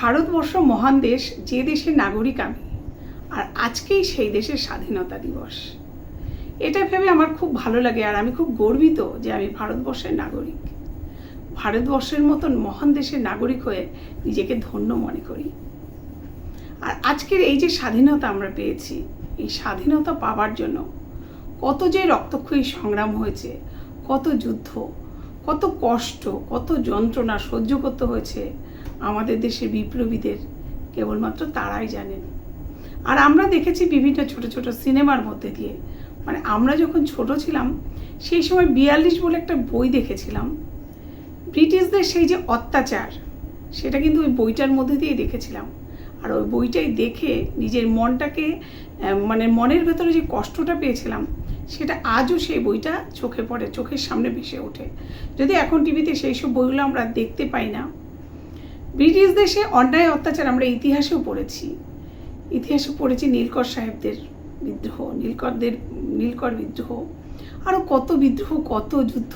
ভারতবর্ষ মহান দেশ, যে দেশের নাগরিক আমি, আর আজকেই সেই দেশের স্বাধীনতা দিবস। এটা ভেবে আমার খুব ভালো লাগে, আর আমি খুব গর্বিত যে আমি ভারতবর্ষের নাগরিক। ভারতবর্ষের মতন মহান দেশের নাগরিক হয়ে নিজেকে ধন্য মনে করি। আর আজকের এই যে স্বাধীনতা আমরা পেয়েছি, এই স্বাধীনতা পাওয়ার জন্য কত যে রক্তক্ষয়ী সংগ্রাম হয়েছে, কত যুদ্ধ, কত কষ্ট, কত যন্ত্রণা সহ্য করতে হয়েছে আমাদের দেশের বিপ্লবীদের, কেবলমাত্র তারাই জানেন। আর আমরা দেখেছি বিভিন্ন ছোট ছোট সিনেমার মধ্যে দিয়ে, মানে আমরা যখন ছোট ছিলাম সেই সময় 42 বলে একটা বই দেখেছিলাম। ব্রিটিশদের সেই যে অত্যাচার, সেটা কিন্তু ওই বইটার মধ্যে দিয়ে দেখেছিলাম। আর ওই বইটাই দেখে নিজের মনটাকে, মানে মনের ভেতরে যে কষ্টটা পেয়েছিলাম, সেটা আজও সেই বইটা চোখে পড়ে, চোখের সামনে ভেসে ওঠে। যদি এখন টিভিতে সেই সব বইগুলো আমরা দেখতে পাই না। ব্রিটিশ দেশে অন্যায় অত্যাচার আমরা ইতিহাসেও পড়েছি। নীলকর সাহেবদের বিদ্রোহ, নীলকর বিদ্রোহ, আরও কত বিদ্রোহ, কত যুদ্ধ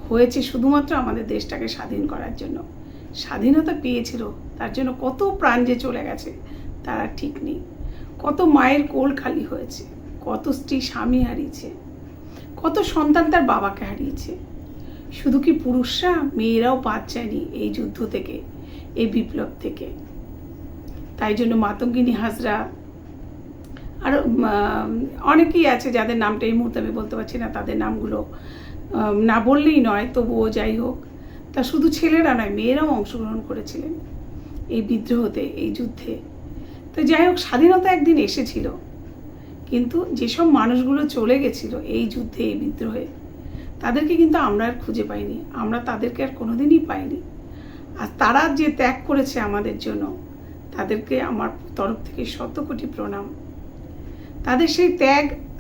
হয়েছে শুধুমাত্র আমাদের দেশটাকে স্বাধীন করার জন্য। স্বাধীনতা পেয়েছিল, তার জন্য কত প্রাণ যে চলে গেছে তার ঠিক নেই। কত মায়ের কোল খালি হয়েছে, কত স্ত্রী স্বামী হারিয়েছে, কত সন্তান তার বাবাকে হারিয়েছে। শুধু কি পুরুষরা, মেয়েরাও বাদ যায়নি এই যুদ্ধ থেকে, এই বিপ্লব থেকে। তাই জন্য মাতঙ্গিনী হাজরা আর অনেকেই আছে যাদের নামটা এই মুহূর্তে আমি বলতে পারছি না, তাদের নামগুলো না বললেই নয়, তবুও যাই হোক। তা শুধু ছেলেরা নয়, মেয়েরাও অংশগ্রহণ করেছিলেন এই বিদ্রোহতে, এই যুদ্ধে। তো যাই হোক, স্বাধীনতা একদিন এসেছিল, কিন্তু যেসব মানুষগুলো চলে গেছিল এই যুদ্ধে, এই বিদ্রোহে, তাদেরকে কিন্তু আমরা আর খুঁজে পাইনি, আমরা তাদেরকে আর কোনোদিনই পাইনি। আর তারা যে ত্যাগ করেছে আমাদের জন্য, তাদেরকে আমার তরফ থেকে শত কোটি প্রণাম। তাদের সেই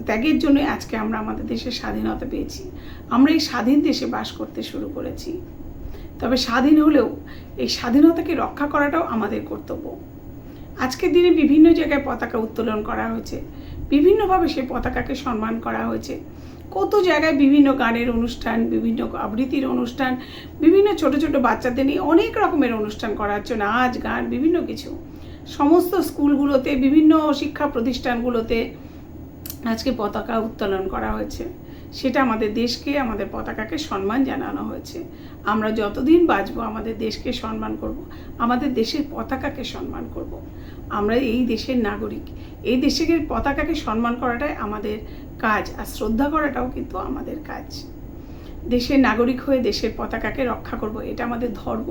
ত্যাগের জন্য আজকে আমরা আমাদের দেশের স্বাধীনতা পেয়েছি, আমরা এই স্বাধীন দেশে বাস করতে শুরু করেছি। তবে স্বাধীন হলেও এই স্বাধীনতাকে রক্ষা করাটাও আমাদের কর্তব্য। আজকের দিনে বিভিন্ন জায়গায় পতাকা উত্তোলন করা হয়েছে, বিভিন্নভাবে সেই পতাকাকে সম্মান করা হয়েছে। কত জায়গায় বিভিন্ন গানের অনুষ্ঠান, বিভিন্ন আবৃত্তির অনুষ্ঠান, বিভিন্ন ছোট ছোট বাচ্চাদের নিয়ে অনেক রকমের অনুষ্ঠান করা হচ্ছে, নাচ গান, বিভিন্ন কিছু। সমস্ত স্কুলগুলোতে, বিভিন্ন শিক্ষা প্রতিষ্ঠানগুলোতে আজকে পতাকা উত্তোলন করা হয়েছে। সেটা আমাদের দেশকে, আমাদের পতাকাকে সম্মান জানানো হয়েছে। আমরা যতদিন বাঁচবো আমাদের দেশকে সম্মান করব, আমাদের দেশের পতাকাকে সম্মান করব। আমরা এই দেশের নাগরিক, এই দেশের পতাকাকে সম্মান করাটাই আমাদের কাজ, আর শ্রদ্ধা করাটাও কিন্তু আমাদের কাজ। দেশের নাগরিক হয়ে দেশের পতাকাকে রক্ষা করব, এটা আমাদের ধর্ম।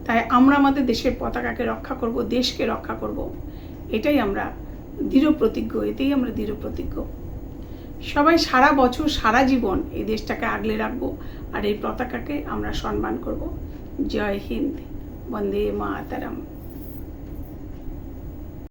তাই আমরা আমাদের দেশের পতাকাকে রক্ষা করব, দেশকে রক্ষা করব, এটাই আমরা দৃঢ় প্রতিজ্ঞ, এতেই আমরা দৃঢ় প্রতিজ্ঞ। সবাই সারা বছর, সারা জীবন এই দেশটাকে আগলে রাখবো, আর এই পতাকাকে আমরা সম্মান করব। জয় হিন্দ, বন্দে মাতরম।